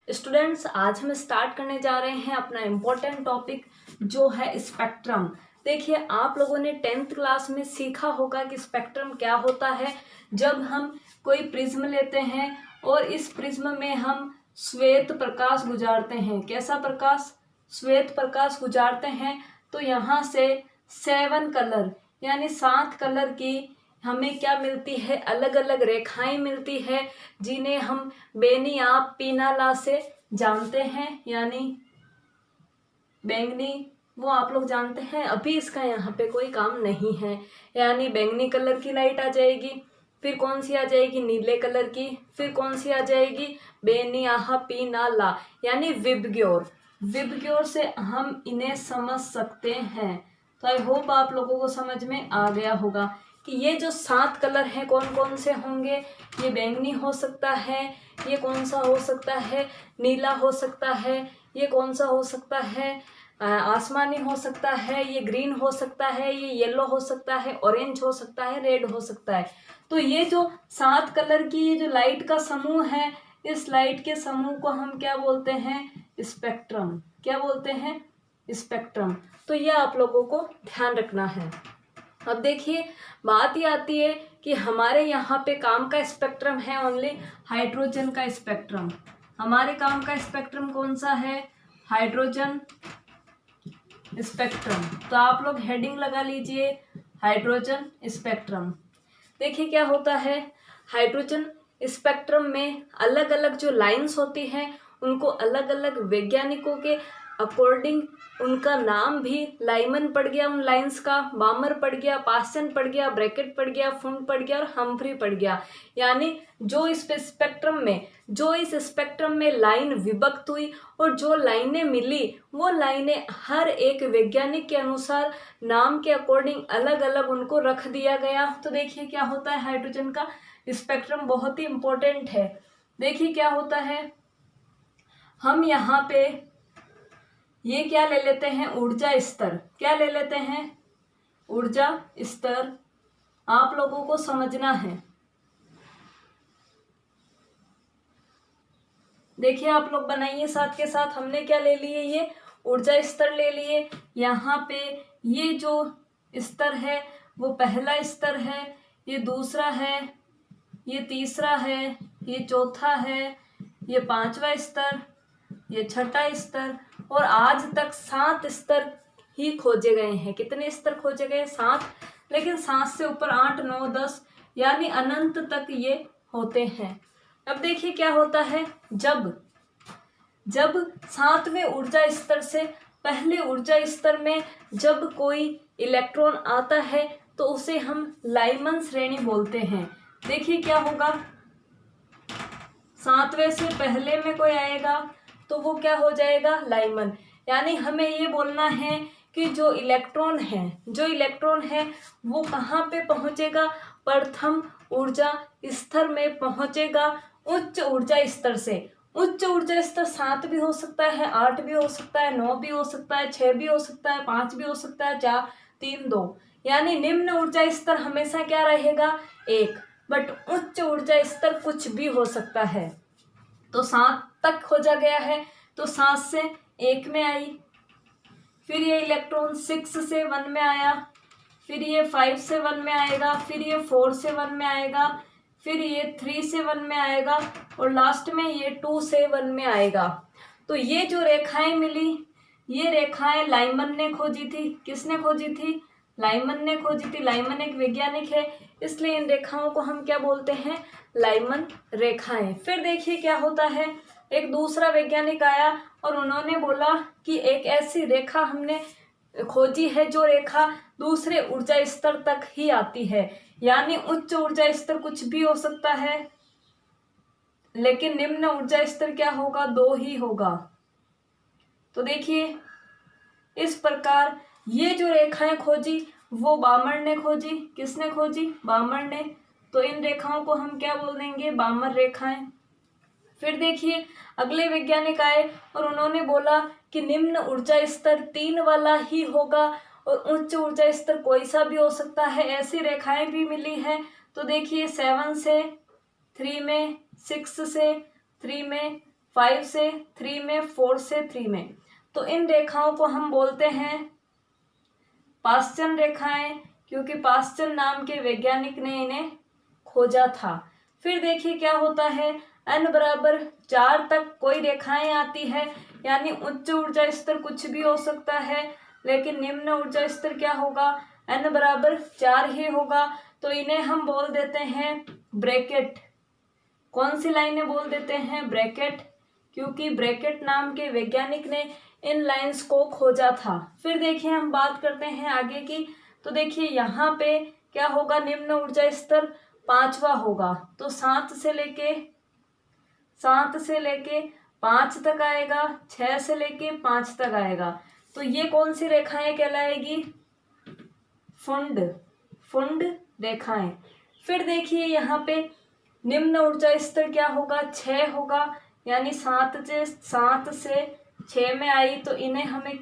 Students, आज हम start करने जा रहे हैं अपना इम्पोर्टेंट टॉपिक जो है स्पेक्ट्रम। देखिए, आप लोगों ने 10th क्लास में सीखा होगा कि स्पेक्ट्रम क्या होता है। जब हम कोई प्रिज्म लेते हैं और इस प्रिज्म में हम श्वेत प्रकाश गुजारते हैं, कैसा प्रकाश? श्वेत प्रकाश गुजारते हैं, तो यहाँ से 7 कलर यानी 7 कलर की हमें क्या मिलती है? अलग अलग रेखाएं मिलती है, जिन्हें हम बेनी आप पीनाला से जानते हैं, यानी बैंगनी, वो आप लोग जानते हैं। अभी इसका यहाँ पे कोई काम नहीं है, यानी बैंगनी कलर की लाइट आ जाएगी, फिर कौन सी आ जाएगी? नीले कलर की, फिर कौन सी आ जाएगी? बेनी आहा पीनाला, यानी विबग्योर। विबग्योर से हम इन्हें समझ सकते हैं। तो आई होप आप लोगों को समझ में आ गया होगा कि ये जो 7 कलर हैं कौन कौन से होंगे। ये बैंगनी हो सकता है, ये कौन सा हो सकता है? नीला हो सकता है, ये कौन सा हो सकता है? आसमानी हो सकता है, ये ग्रीन हो सकता है, ये येलो हो सकता है, ऑरेंज हो सकता है, रेड हो सकता है। तो ये जो 7 कलर की ये जो लाइट का समूह है, इस लाइट के समूह को हम क्या बोलते हैं? स्पेक्ट्रम। क्या बोलते हैं? स्पेक्ट्रम। तो ये आप लोगों को ध्यान रखना है। अब देखिए, बात ये आती है कि हमारे यहाँ पे काम का स्पेक्ट्रम है ओनली हाइड्रोजन का स्पेक्ट्रम। हमारे काम का स्पेक्ट्रम कौन सा है? Hydrogen spectrum. तो आप लोग हेडिंग लगा लीजिए, हाइड्रोजन स्पेक्ट्रम। देखिए क्या होता है, हाइड्रोजन स्पेक्ट्रम में अलग अलग जो लाइंस होती हैं उनको अलग अलग वैज्ञानिकों के अकॉर्डिंग उनका नाम भी लाइमन पड़ गया, उन लाइंस का बामर पड़ गया, पास्चन पड़ गया, ब्रैकेट पड़ गया, फुंड पड़ गया और हम्फ्री पड़ गया। यानी जो इस स्पेक्ट्रम में लाइन विभक्त हुई और जो लाइनें मिली, वो लाइनें हर एक वैज्ञानिक के अनुसार नाम के अकॉर्डिंग अलग अलग उनको रख दिया गया। तो देखिए क्या होता है, हाइड्रोजन का स्पेक्ट्रम बहुत ही इंपॉर्टेंट है। देखिए क्या होता है, हम यहाँ पे ये क्या ले लेते हैं? ऊर्जा स्तर। क्या ले लेते हैं? ऊर्जा स्तर। आप लोगों को समझना है। देखिए आप लोग बनाइए साथ के साथ। हमने क्या ले लिए? ये ऊर्जा स्तर ले लिए। यहाँ पे ये जो स्तर है वो पहला स्तर है, ये दूसरा है, ये तीसरा है, ये चौथा है, ये 5वां स्तर, ये 6ठा स्तर, और आज तक 7 स्तर ही खोजे गए हैं। कितने स्तर खोजे गए? 7। लेकिन 7 से ऊपर 8, 9, 10 यानी अनंत तक ये होते हैं। अब देखिए क्या होता है, जब 7वें ऊर्जा स्तर से पहले ऊर्जा स्तर में जब कोई इलेक्ट्रॉन आता है तो उसे हम लाइमन श्रेणी बोलते हैं। देखिए क्या होगा, 7वें से पहले में कोई आएगा तो वो क्या हो जाएगा? लाइमन। यानी हमें ये बोलना है कि जो इलेक्ट्रॉन है वो कहाँ पे पहुँचेगा? प्रथम ऊर्जा स्तर में पहुँचेगा, उच्च ऊर्जा स्तर से। उच्च ऊर्जा स्तर 7 भी हो सकता है, 8 भी हो सकता है, 9 भी हो सकता है, 6 भी हो सकता है, 5 भी हो सकता है, 4, 3, 2। यानी निम्न ऊर्जा स्तर हमेशा क्या रहेगा? 1। बट उच्च ऊर्जा स्तर कुछ भी हो सकता है। तो 7 तक खोजा गया है, तो 7 से 1 में आई, फिर ये इलेक्ट्रॉन 6 से 1 में आया, फिर ये 5 से 1 में आएगा, फिर ये 4 से 1 में आएगा, फिर ये 3 से 1 में आएगा और लास्ट में ये 2 से 1 में आएगा। तो ये जो रेखाएं मिली, ये रेखाएं लाइमन ने खोजी थी। किसने खोजी थी? लाइमन ने खोजी थी। लाइमन एक वैज्ञानिक है, इसलिए इन रेखाओं को हम क्या बोलते हैं? लाइमन रेखाएं। फिर देखिए क्या होता है, एक दूसरा वैज्ञानिक आया और उन्होंने बोला कि एक ऐसी रेखा हमने खोजी है जो रेखा दूसरे ऊर्जा स्तर तक ही आती है। यानी उच्च ऊर्जा स्तर कुछ भी हो सकता है, लेकिन निम्न ऊर्जा स्तर क्या होगा? 2 ही होगा। तो देखिए इस प्रकार ये जो रेखाएं खोजी वो बामर ने खोजी। किसने खोजी? बामर ने। तो इन रेखाओं को हम क्या बोल देंगे? बामर रेखाएं। फिर देखिए अगले वैज्ञानिक आए और उन्होंने बोला कि निम्न ऊर्जा स्तर 3 वाला ही होगा और उच्च ऊर्जा स्तर कोई सा भी हो सकता है। ऐसी रेखाएं भी मिली हैं। तो देखिए 7 से 3 में, 6 से 3 में, 5 से 3 में, 4 से 3 में। तो इन रेखाओं को हम बोलते हैं पाश्चन रेखाएं, क्योंकि पाश्चन नाम के वैज्ञानिक ने इन्हें खोजा था। फिर देखिए क्या होता है, n बराबर 4 तक कोई रेखाएं आती है, यानी उच्च ऊर्जा स्तर कुछ भी हो सकता है, लेकिन निम्न ऊर्जा स्तर क्या होगा, n बराबर 4 ही होगा। तो इन्हें हम बोल देते हैं ब्रैकेट। कौन सी लाइनें बोल देते हैं, ब्रैकेट, क्योंकि ब्रैकेट नाम के वैज्ञानिक ने इन लाइंस को खोजा था। फिर देखिए हम बात करते हैं आगे की। तो देखिए यहाँ पे क्या होगा, निम्न ऊर्जा स्तर 5वां होगा। तो 7 से लेके 5 तक आएगा, 6 से लेके 5 तक आएगा। तो ये कौन सी रेखाएं कहलाएगी, फुंड रेखाएं। फिर देखिए यहाँ पे निम्न ऊर्जा स्तर क्या होगा, 6 होगा, यानी 7 से 6 में आई, तो इन्हें हमें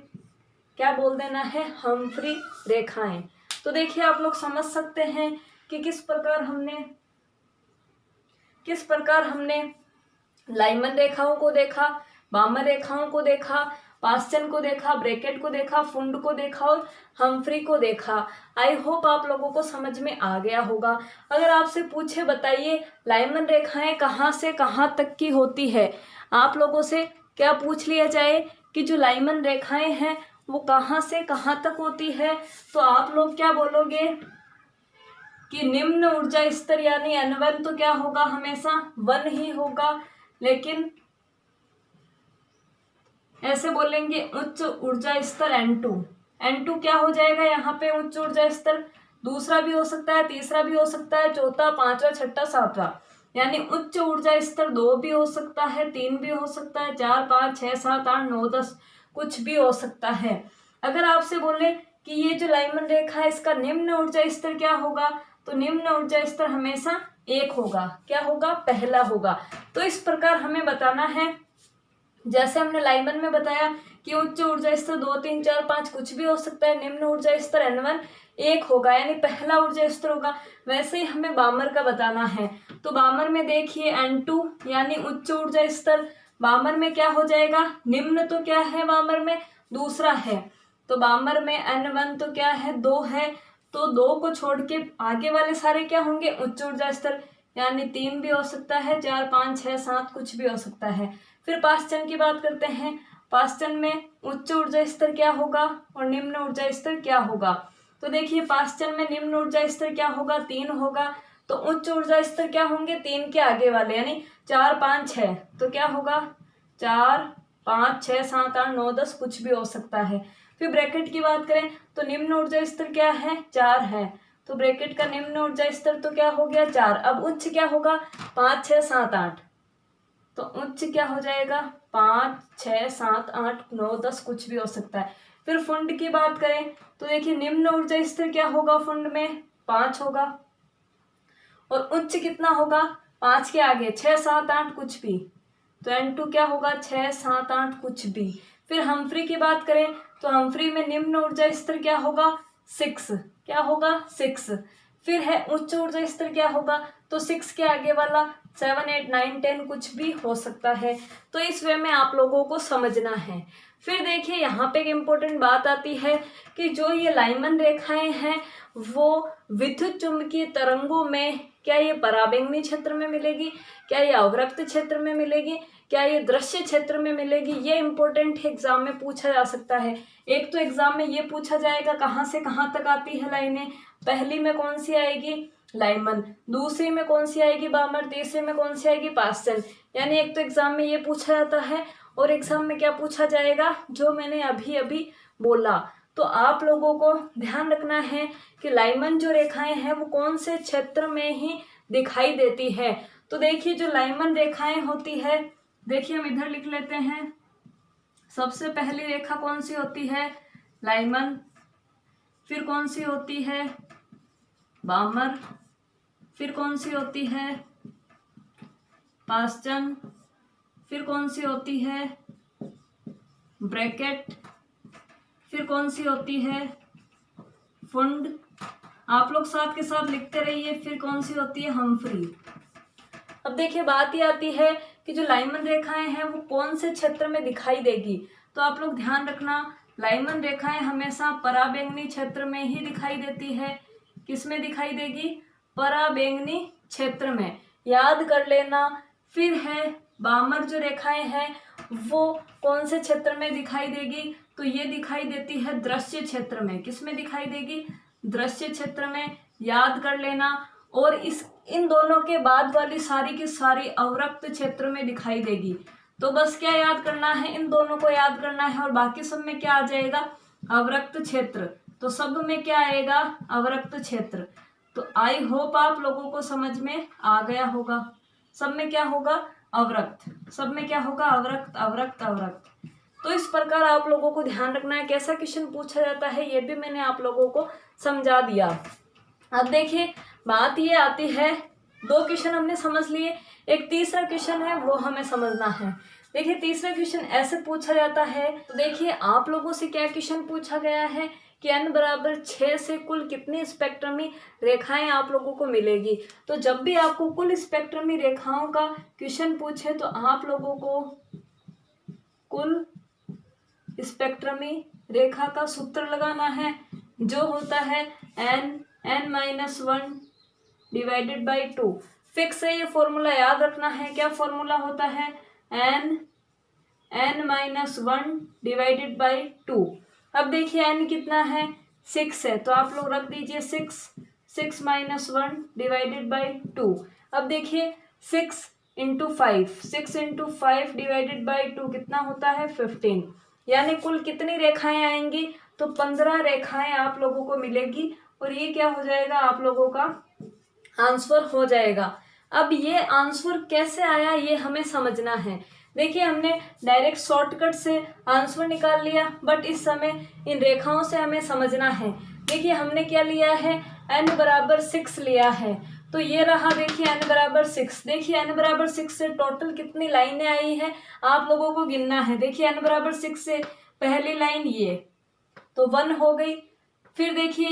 क्या बोल देना है, हम्फ्री रेखाएं। तो देखिए आप लोग समझ सकते हैं कि किस प्रकार हमने लाइमन रेखाओं को देखा, बामर रेखाओं को देखा, पाश्चन को देखा, ब्रैकेट को देखा, फुंड को देखा और हम्फ्री को देखा। आई होप आप लोगों को समझ में आ गया होगा। अगर आपसे पूछे बताइए लाइमन रेखाएं कहाँ से कहाँ तक की होती है, आप लोगों से क्या पूछ लिया जाए कि जो लाइमन रेखाएं हैं वो कहाँ से कहाँ तक होती है, तो आप लोग क्या बोलोगे कि निम्न ऊर्जा स्तर यानी n1 तो क्या होगा, हमेशा 1 ही होगा। लेकिन ऐसे बोलेंगे उच्च ऊर्जा स्तर n2 क्या हो जाएगा, यहाँ पे उच्च ऊर्जा स्तर दूसरा भी हो सकता है, तीसरा भी हो सकता है, चौथा, पांचवा, छठा, सातवां, यानी उच्च ऊर्जा स्तर 2 भी हो सकता है, 3 भी हो सकता है, 4, 5, 6, 7, 8, 9, 10 कुछ भी हो सकता है। अगर आपसे बोले कि ये जो लाइमन रेखा है इसका निम्न ऊर्जा स्तर क्या होगा, तो निम्न ऊर्जा स्तर हमेशा 1 होगा। क्या होगा, पहला होगा। तो इस प्रकार हमें बताना है, जैसे हमने लाइमन में बताया कि उच्च ऊर्जा स्तर 2, 3, 4, 5 कुछ भी हो सकता है, निम्न ऊर्जा स्तर n1 1 होगा, यानी पहला ऊर्जा स्तर होगा। वैसे ही हमें बामर का बताना है। तो बामर में देखिए n2 यानी उच्च ऊर्जा स्तर, बामर में क्या हो जाएगा, निम्न तो क्या है बामर में, दूसरा है, तो बामर में n1 तो क्या है, 2 है, तो 2 को छोड़ के आगे वाले सारे क्या होंगे, उच्च ऊर्जा स्तर, यानी 3 भी हो सकता है, 4, 5, 6, 7 कुछ भी हो सकता है। फिर पाश्चन की बात करते हैं। पाश्चन में उच्च ऊर्जा स्तर क्या होगा और निम्न ऊर्जा स्तर क्या होगा। तो देखिए पाश्चन में निम्न ऊर्जा स्तर क्या होगा, 3 होगा, तो उच्च ऊर्जा स्तर क्या होंगे, 3 के आगे वाले, यानी 4, 5, 6, तो क्या होगा, 4, 5, 6, 7, 8, 9, 10 कुछ भी हो सकता है। फिर ब्रैकेट की बात करें तो निम्न ऊर्जा स्तर क्या है, 4 है, तो ब्रैकेट का निम्न ऊर्जा स्तर तो क्या हो गया, 4। अब उच्च क्या होगा, 5, 6, 7, 8, तो उच्च क्या हो जाएगा, 5, 6, 7, 8, 9, 10 कुछ भी हो सकता है। फिर फुंड की बात करें तो देखिए निम्न ऊर्जा स्तर क्या होगा, फुंड में 5 होगा, और उच्च कितना होगा, 5 के आगे 6, 7, 8 कुछ भी, तो n2 क्या होगा, 6, 7, 8 कुछ भी। फिर हम्फ्री की बात करें तो हम्फ्री में निम्न ऊर्जा स्तर क्या होगा, 6, क्या होगा, 6। फिर है उच्च ऊर्जा स्तर क्या होगा, तो 6 के आगे वाला 7, 8, 9, 10 कुछ भी हो सकता है। तो इस वे में आप लोगों को समझना है। फिर देखिए यहाँ पे एक इम्पोर्टेंट बात आती है कि जो ये लाइमन रेखाएं हैं वो विद्युत चुंबकीय तरंगों में, क्या ये पराबैंगनी क्षेत्र में मिलेगी, क्या ये अवरक्त क्षेत्र में मिलेगी, क्या ये दृश्य क्षेत्र में मिलेगी, ये इंपॉर्टेंट एग्जाम में पूछा जा सकता है। एक तो एग्जाम में ये पूछा जाएगा कहाँ से कहाँ तक आती है लाइनें, पहली में कौन सी आएगी, लाइमन, दूसरी में कौन सी आएगी, बामर, तीसरी में कौन सी आएगी, पाश्चन। यानी एक तो एग्जाम में ये पूछा जाता है और एग्जाम में क्या पूछा जाएगा, जो मैंने अभी अभी बोला। तो आप लोगों को ध्यान रखना है कि लाइमन जो रेखाएं हैं वो कौन से क्षेत्र में ही दिखाई देती है। तो देखिए जो लाइमन रेखाएं होती है, देखिए हम इधर लिख लेते हैं। सबसे पहली रेखा कौन सी होती है, लाइमन, फिर कौन सी होती है, बामर, फिर कौन सी होती है, पाश्चन, फिर कौन सी होती है, ब्रैकेट, फिर कौन सी होती है, फुंड। आप लोग साथ के साथ लिखते रहिए। फिर कौन सी होती है, हम्फ्री। अब देखिए बात ही आती है कि जो लाइमन रेखाएं हैं वो कौन से क्षेत्र में दिखाई देगी। तो आप लोग ध्यान रखना, लाइमन रेखाएं हमेशा पराबैंगनी क्षेत्र में ही दिखाई देती है। किस में दिखाई देगी? पराबैंगनी क्षेत्र में, याद कर लेना। फिर है बामर जो रेखाएं हैं वो कौन से क्षेत्र में दिखाई देगी? तो ये दिखाई देती है दृश्य क्षेत्र में। किस में दिखाई देगी? दृश्य क्षेत्र में, याद कर लेना। और इन दोनों के बाद वाली सारी की सारी अवरक्त क्षेत्र में दिखाई देगी। तो बस क्या याद करना है? इन दोनों को याद करना है और बाकी सब में क्या आ जाएगा? अवरक्त क्षेत्र। तो सब में क्या आएगा? अवरक्त क्षेत्र। तो आई होप आप लोगों को समझ में आ गया होगा। सब में क्या होगा? अवरक्त। सब में क्या होगा? अवरक्त अवरक्त अवरक्त। तो इस प्रकार आप लोगों को ध्यान रखना है कैसा क्वेश्चन पूछा जाता है, ये भी मैंने आप लोगों को समझा दिया। अब देखिए बात ये आती है, दो क्वेश्चन हमने समझ लिए, एक तीसरा क्वेश्चन है वो हमें समझना है। देखिए तीसरा क्वेश्चन ऐसे पूछा जाता है, तो देखिए आप लोगों से क्या क्वेश्चन पूछा गया है कि n बराबर 6 से कुल कितनी स्पेक्ट्रमी रेखाएं आप लोगों को मिलेगी। तो जब भी आपको कुल स्पेक्ट्रमी रेखाओं का क्वेश्चन पूछे तो आप लोगों को कुल स्पेक्ट्रमी रेखा का सूत्र लगाना है, जो होता है n-1 डिवाइडेड बाई 2। फिक्स है ये फॉर्मूला, याद रखना है। क्या फॉर्मूला होता है? n-1 divided by 2। अब देखिए n कितना है? 6 है, तो आप लोग रख दीजिए 6 माइनस 1 डिवाइडेड बाई 2। अब देखिए 6 इंटू 5 डिवाइडेड बाई 2 कितना होता है? 15। यानी कुल कितनी रेखाएं आएंगी? तो 15 रेखाएं आप लोगों को मिलेगी और ये क्या हो जाएगा? आप लोगों का आंसर हो जाएगा। अब ये आंसर कैसे आया ये हमें समझना है। देखिए हमने डायरेक्ट शॉर्टकट से आंसर निकाल लिया, बट इस समय इन रेखाओं से हमें समझना है। देखिए हमने क्या लिया है? n बराबर 6 लिया है, तो ये रहा। देखिए n बराबर 6, देखिए n बराबर 6 से टोटल कितनी लाइनें आई है आप लोगों को गिनना है। देखिए n बराबर 6 से पहली लाइन ये तो 1 हो गई, फिर देखिए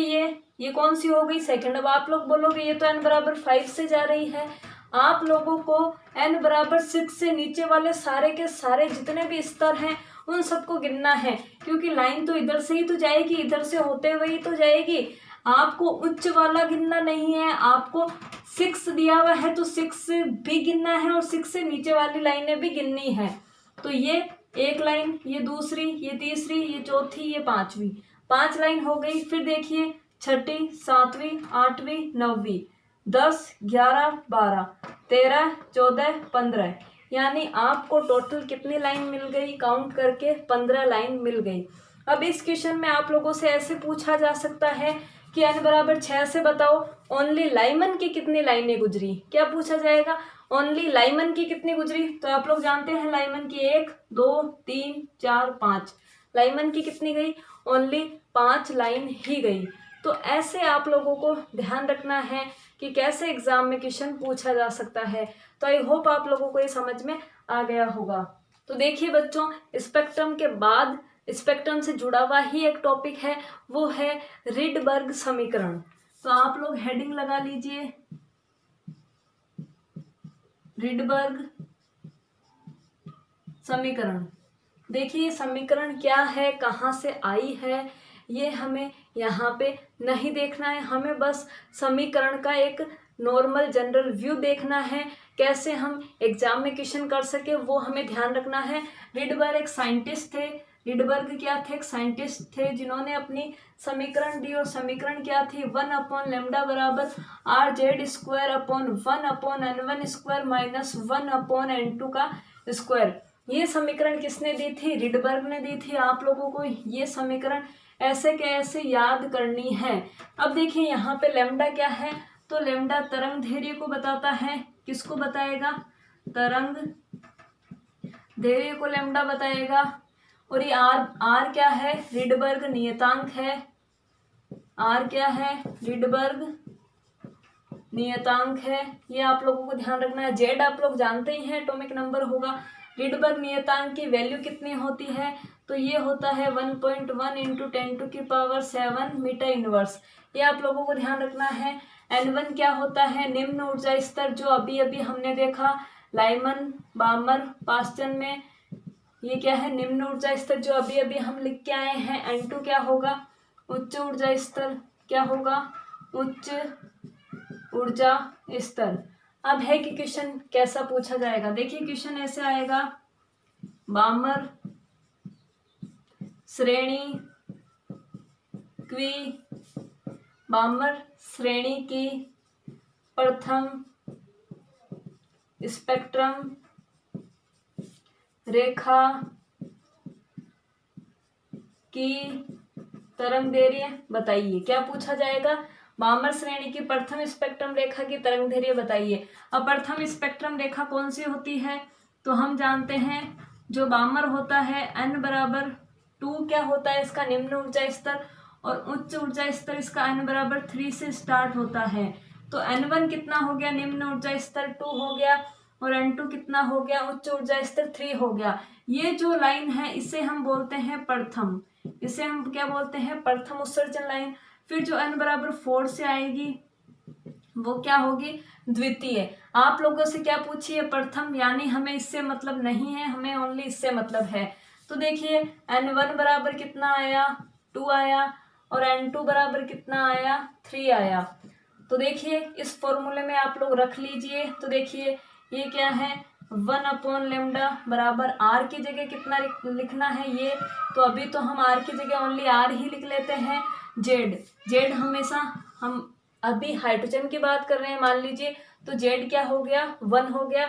ये कौन सी हो गई? सेकंड। अब आप लोग बोलोगे ये तो n बराबर 5 से जा रही है। आप लोगों को n बराबर 6 से नीचे वाले सारे के सारे जितने भी स्तर हैं उन सबको गिनना है, क्योंकि लाइन तो इधर से ही तो जाएगी, इधर से होते हुए ही तो जाएगी। आपको उच्च वाला गिनना नहीं है, आपको 6 दिया हुआ है तो 6 भी गिनना है और 6 से नीचे वाली लाइनें भी गिननी है। तो ये एक लाइन, ये दूसरी, ये तीसरी, ये चौथी, ये पांचवी, 5 लाइन हो गई। फिर देखिए 6ठी, 7वीं, 8वीं, 9वीं, 10, 11, 12, 13, 14, 15, यानी आपको टोटल कितनी लाइन मिल गई? काउंट करके 15 लाइन मिल गई। अब इस क्वेश्चन में आप लोगों से ऐसे पूछा जा सकता है कि n बराबर 6 से बताओ ओनली लाइमन की कितनी लाइनें गुजरी। क्या पूछा जाएगा? ओनली लाइमन की कितनी गुजरी। तो आप लोग जानते हैं लाइमन की 1, 2, 3, 4, 5, लाइमन की कितनी गई? ओनली 5 लाइन ही गई। तो ऐसे आप लोगों को ध्यान रखना है कि कैसे एग्जाम में क्वेश्चन पूछा जा सकता है। तो आई होप आप लोगों को ये समझ में आ गया होगा। तो देखिए बच्चों, स्पेक्ट्रम के बाद स्पेक्ट्रम से जुड़ा हुआ ही एक टॉपिक है, वो है रिडबर्ग समीकरण। तो आप लोग हेडिंग लगा लीजिए, रिडबर्ग समीकरण। देखिए समीकरण क्या है, कहाँ से आई है, ये हमें यहाँ पे नहीं देखना है। हमें बस समीकरण का एक नॉर्मल जनरल व्यू देखना है, कैसे हम एग्जाम में क्वेश्चन कर सके वो हमें ध्यान रखना है। रिडबर्ग एक साइंटिस्ट थे। रिडबर्ग क्या थे? एक साइंटिस्ट थे जिन्होंने अपनी समीकरण दी, और समीकरण क्या थी? 1/λ बराबर RZ² upon 1/n1² minus 1/n2 का स्क्वायर। ये समीकरण किसने दी थी? रिडबर्ग ने दी थी। आप लोगों को ये समीकरण ऐसे कैसे याद करनी है। अब देखिए यहाँ पे लैम्डा क्या है? तो लैम्डा तरंग धैर्य को बताता है। किसको बताएगा? तरंग धैर्य को लैम्डा बताएगा। और ये आर क्या है? रिडबर्ग नियतांक है। आर क्या है? रिडबर्ग नियतांक है। ये आप लोगों को ध्यान रखना है। जेड आप लोग जानते ही हैं, एटॉमिक नंबर होगा। रिडबर्ग नियतांक की वैल्यू कितनी होती है? तो ये होता है 1.1 इंटू 10⁻⁷ मीटर इनवर्स। ये आप लोगों को ध्यान रखना है। N1 क्या होता है? निम्न ऊर्जा स्तर, जो अभी अभी हमने देखा लाइमन, बामर, पास्चन में ये क्या है, निम्न ऊर्जा स्तर जो अभी अभी हम लिख के आए हैं। N2 क्या होगा, उच्च ऊर्जा स्तर, क्या होगा, उच्च ऊर्जा स्तर। अब है कि क्वेश्चन कैसा पूछा जाएगा, देखिए क्वेश्चन ऐसे आएगा, बामर श्रेणी क्वी, बामर श्रेणी की प्रथम स्पेक्ट्रम रेखा की तरंगदैर्घ्य बताइए। क्या पूछा जाएगा, बामर श्रेणी की प्रथम स्पेक्ट्रम रेखा की तरंगदैर्घ्य बताइए। अब प्रथम स्पेक्ट्रम रेखा कौन सी होती है, तो हम जानते हैं जो बामर होता है n बराबर 2 क्या होता है इसका निम्न ऊर्जा स्तर, और उच्च ऊर्जा स्तर इसका n बराबर 3 से स्टार्ट होता है। तो n1 कितना हो गया, निम्न ऊर्जा स्तर 2 हो गया, और n2 कितना हो गया, उच्च ऊर्जा स्तर 3 हो गया। ये जो लाइन है इसे हम बोलते हैं प्रथम, इसे हम क्या बोलते हैं, प्रथम उत्सर्जन लाइन। फिर जो n बराबर 4 से आएगी वो क्या होगी, द्वितीय। आप लोगों से क्या पूछिए, प्रथम, यानी हमें इससे मतलब नहीं है, हमें ओनली इससे मतलब है। तो देखिए n1 बराबर कितना आया, 2 आया, और n2 बराबर कितना आया, 3 आया। तो देखिए इस फॉर्मूले में आप लोग रख लीजिए। तो देखिए ये क्या है, 1/λ बराबर r की जगह कितना लिखना है ये, तो अभी तो हम r की जगह ओनली r ही लिख लेते हैं। z हमेशा, हम अभी हाइड्रोजन की बात कर रहे हैं मान लीजिए, तो z क्या हो गया, 1 हो गया,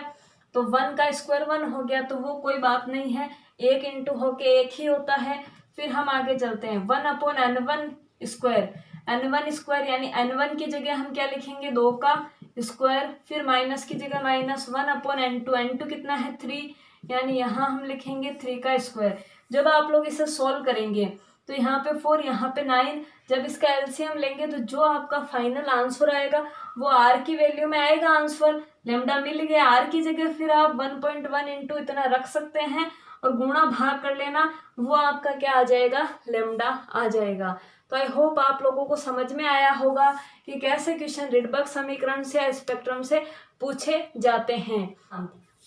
तो 1 का स्क्वायर 1 हो गया, तो वो कोई बात नहीं है, 1 इंटू होके 1 ही होता है। फिर हम आगे चलते हैं, 1/n1 स्क्वायर, n1 स्क्वायर यानी n1 की जगह हम क्या लिखेंगे, 2 का स्क्वायर, फिर माइनस की जगह -1/n2, n2 कितना है, 3, यानी यहाँ हम लिखेंगे 3 का स्क्वायर। जब आप लोग इसे सॉल्व करेंगे तो यहाँ पे 4, यहाँ पे 9, जब इसका एलसीएम लेंगे तो जो आपका फाइनल आंसर आएगा वो r की वैल्यू में आएगा आंसर। लैम्डा मिल गया r की जगह, फिर आप 1.1 इंटू इतना रख सकते हैं और गुणा भाग कर लेना, वो आपका क्या आ जाएगा, लैम्डा आ जाएगा। तो आई होप आप लोगों को समझ में आया होगा कि कैसे क्वेश्चन रिडबर्ग समीकरण से या स्पेक्ट्रम से पूछे जाते हैं।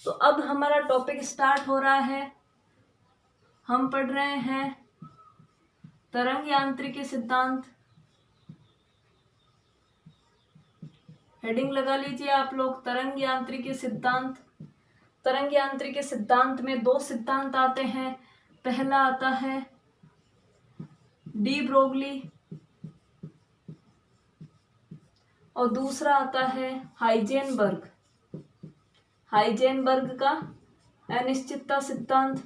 तो अब हमारा टॉपिक स्टार्ट हो रहा है, हम पढ़ रहे हैं तरंग यांत्रिकी सिद्धांत। हेडिंग लगा लीजिए आप लोग, तरंग यांत्रिकी सिद्धांत। तरंग यांत्रिकी सिद्धांत में 2 सिद्धांत आते हैं, पहला आता है डी ब्रोगली और दूसरा आता है हाइजेनबर्ग का अनिश्चितता सिद्धांत।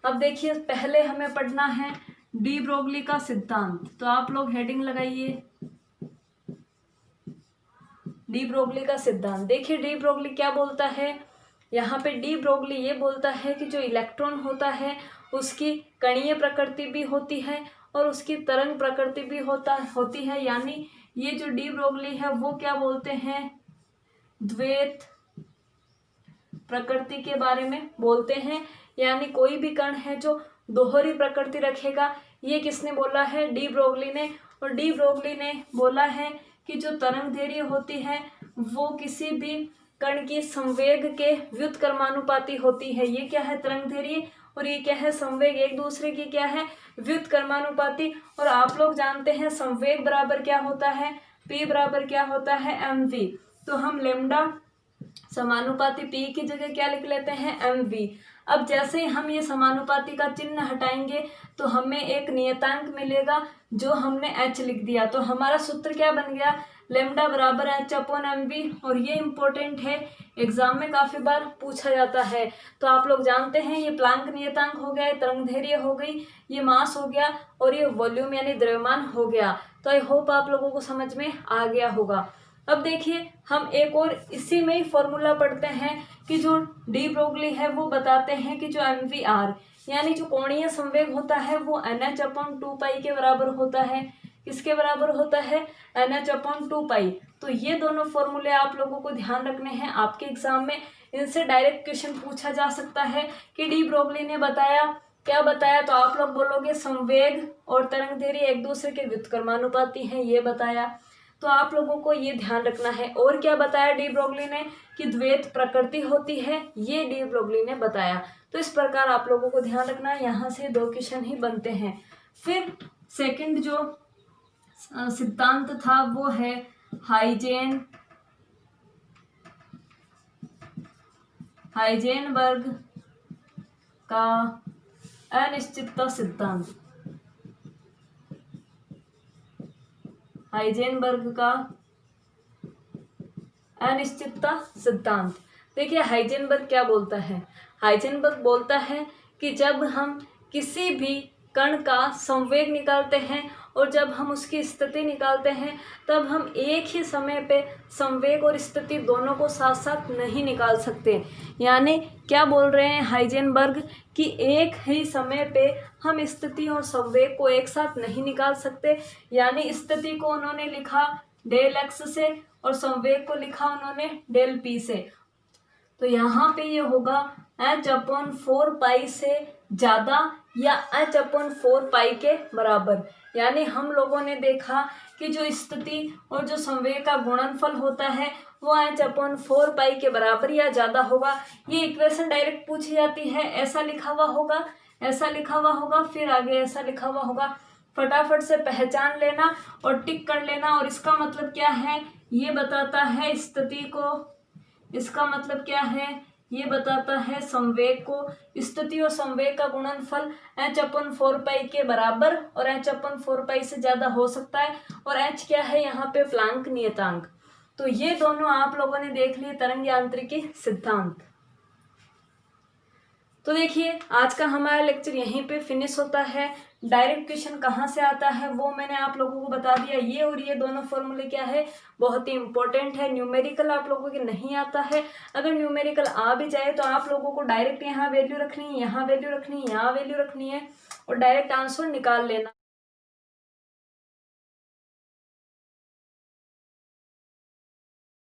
अब देखिए पहले हमें पढ़ना है डी ब्रोगली का सिद्धांत, तो आप लोग हेडिंग लगाइए, डी ब्रोगली का सिद्धांत। देखिए डी ब्रोगली क्या बोलता है, यहाँ पे डी ब्रोगली ये बोलता है कि जो इलेक्ट्रॉन होता है उसकी कणीय प्रकृति भी होती है और उसकी तरंग प्रकृति भी होती है, यानी ये जो डी ब्रोगली है वो क्या बोलते हैं, द्वैत प्रकृति के बारे में बोलते हैं, यानी कोई भी कण है जो दोहरी प्रकृति रखेगा। ये किसने बोला है, डी ब्रोगली ने। और डी ब्रोगली ने बोला है कि जो तरंगदैर्घ्य होती है वो किसी भी कण की संवेग के व्युत्क्रमानुपाती होती है। ये क्या है, तरंगदैर्घ्य, और ये क्या है, संवेग, एक दूसरे की क्या है, व्युत्क्रमानुपाती। और आप लोग जानते हैं संवेग बराबर क्या होता है, p बराबर क्या होता है, mv। तो हम लैम्डा समानुपाती p की जगह क्या लिख लेते हैं, mv। अब जैसे ही हम ये समानुपाती का चिन्ह हटाएंगे तो हमें एक नियतांक मिलेगा जो हमने h लिख दिया। तो हमारा सूत्र क्या बन गया, लैम्डा बराबर h/mv। और ये इम्पोर्टेंट है, एग्जाम में काफी बार पूछा जाता है। तो आप लोग जानते हैं ये प्लांक नियतांक हो गया, तरंगदैर्घ्य हो गई, ये मास हो गया, और ये वॉल्यूम यानी द्रव्यमान हो गया। तो आई होप आप लोगों को समझ में आ गया होगा। अब देखिए हम एक और इसी में ही फॉर्मूला पढ़ते हैं कि जो डी ब्रोगली है वो बताते हैं कि जो mvr यानी जो कोणीय संवेग होता है वो nh/2π के बराबर होता है। किसके बराबर होता है, nh/2π। तो ये दोनों फॉर्मूले आप लोगों को ध्यान रखने हैं, आपके एग्जाम में इनसे डायरेक्ट क्वेश्चन पूछा जा सकता है कि डी ब्रोगली ने बताया, क्या बताया, तो आप लोग बोलोगे संवेग और तरंगदैर्घ्य एक दूसरे के व्युत्क्रमानुपाती हैं, ये बताया। तो आप लोगों को ये ध्यान रखना है। और क्या बताया डी ब्रोगली ने कि द्वैत प्रकृति होती है, ये डी ब्रोगली ने बताया। तो इस प्रकार आप लोगों को ध्यान रखना है, यहाँ से 2 क्वेश्चन ही बनते हैं। फिर सेकंड जो सिद्धांत था वो है हाइजेनबर्ग का अनिश्चितता सिद्धांत। हाइजेनबर्ग का अनिश्चितता सिद्धांत। देखिए हाइजेनबर्ग क्या बोलता है, हाइजेनबर्ग बोलता है कि जब हम किसी भी कण का संवेग निकालते हैं और जब हम उसकी स्थिति निकालते हैं तब हम एक ही समय पे संवेग और स्थिति दोनों को साथ साथ नहीं निकाल सकते। यानी क्या बोल रहे हैं हाइजेनबर्ग कि एक ही समय पे हम स्थिति और संवेग को एक साथ नहीं निकाल सकते। यानी स्थिति को उन्होंने लिखा डेल एक्स से और संवेग को लिखा उन्होंने डेल पी से। तो यहाँ पे ये होगा h/4 से ज़्यादा या h/4 के बराबर। यानी हम लोगों ने देखा कि जो स्थिति और जो संवेग का गुणनफल होता है वो h/4 के बराबर या ज़्यादा होगा। ये इक्वेशन डायरेक्ट पूछी जाती है, ऐसा लिखा हुआ होगा, ऐसा लिखा हुआ होगा, फिर आगे ऐसा लिखा हुआ होगा। फटाफट से पहचान लेना और टिक कर लेना। और इसका मतलब क्या है, ये बताता है स्थिति को, इसका मतलब क्या है, ये बताता है संवेग को। स्थिति और संवेग का गुणनफल h/4 के बराबर और h/4 से ज़्यादा हो सकता है। और h क्या है यहाँ पे, प्लांक नियतांक। तो ये दोनों आप लोगों ने देख लिए तरंग यांत्रिकी सिद्धांत। तो देखिए आज का हमारा लेक्चर यहीं पे फिनिश होता है। डायरेक्ट क्वेश्चन कहाँ से आता है वो मैंने आप लोगों को बता दिया। ये और ये दोनों फॉर्मूले क्या है, बहुत ही इंपॉर्टेंट है। न्यूमेरिकल आप लोगों के नहीं आता है, अगर न्यूमेरिकल आ भी जाए तो आप लोगों को डायरेक्ट यहाँ वैल्यू रखनी है, यहाँ वैल्यू रखनी है, यहाँ वैल्यू रखनी है और डायरेक्ट आंसर निकाल लेना।